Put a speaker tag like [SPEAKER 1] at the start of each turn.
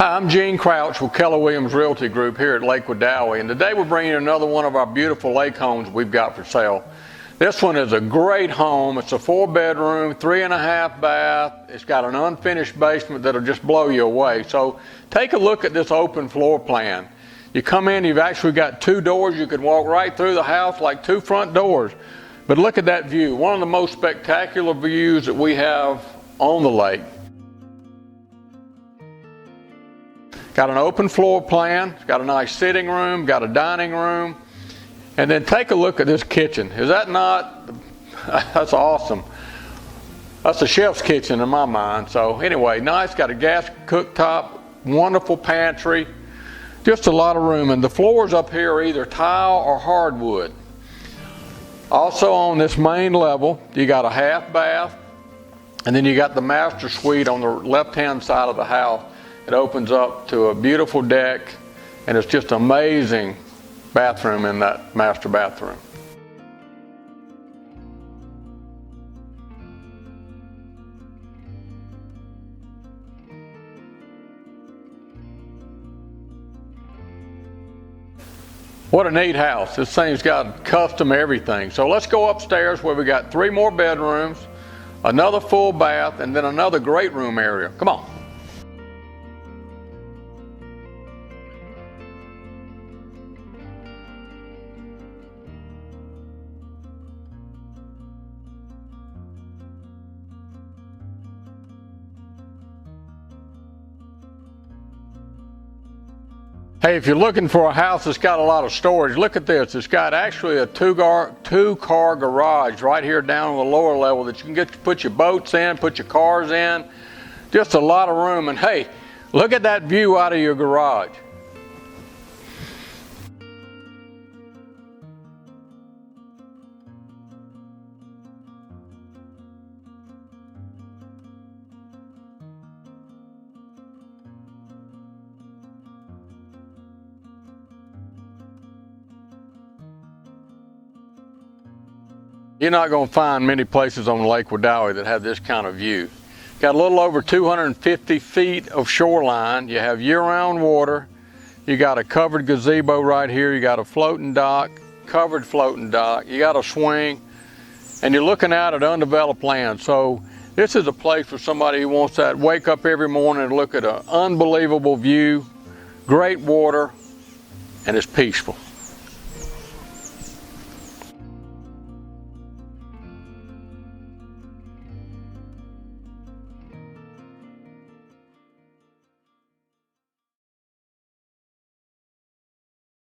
[SPEAKER 1] Hi, I'm Gene Crouch with Keller Williams Realty Group here at Lake Wedowee, and today we're bringing you another one of our beautiful lake homes we've got for sale. This one is a great home. It's a 4-bedroom, 3.5 bath. It's got an unfinished basement that'll just blow you away. So take a look at this open floor plan. You come in, you've actually got 2 doors. You can walk right through the house like 2 front doors. But look at that view. One of the most spectacular views that we have on the lake. Got an open floor plan, it's got a nice sitting room, got a dining room, and then take a look at this kitchen. Is that not, that's awesome. That's a chef's kitchen in my mind. So anyway, nice, got a gas cooktop, wonderful pantry, just a lot of room. And the floors up here are either tile or hardwood. Also on this main level, you got a half bath, and then you got the master suite on the left-hand side of the house. It opens up to a beautiful deck, and it's just an amazing bathroom in that master bathroom. What a neat house. This thing's got custom everything. So let's go upstairs where we got 3 more bedrooms, another full bath, and then another great room area. Come on. Hey, if you're looking for a house that's got a lot of storage, look at this. It's got actually a two-car garage right here down on the lower level that you can put your boats in, put your cars in. Just a lot of room. And hey, look at that view out of your garage. You're not going to find many places on Lake Wedowee that have this kind of view. Got a little over 250 feet of shoreline. You have year-round water. You got a covered gazebo right here. You got a floating dock, covered floating dock. You got a swing, and you're looking out at undeveloped land. So this is a place for somebody who wants that wake up every morning and look at an unbelievable view, great water, and it's peaceful.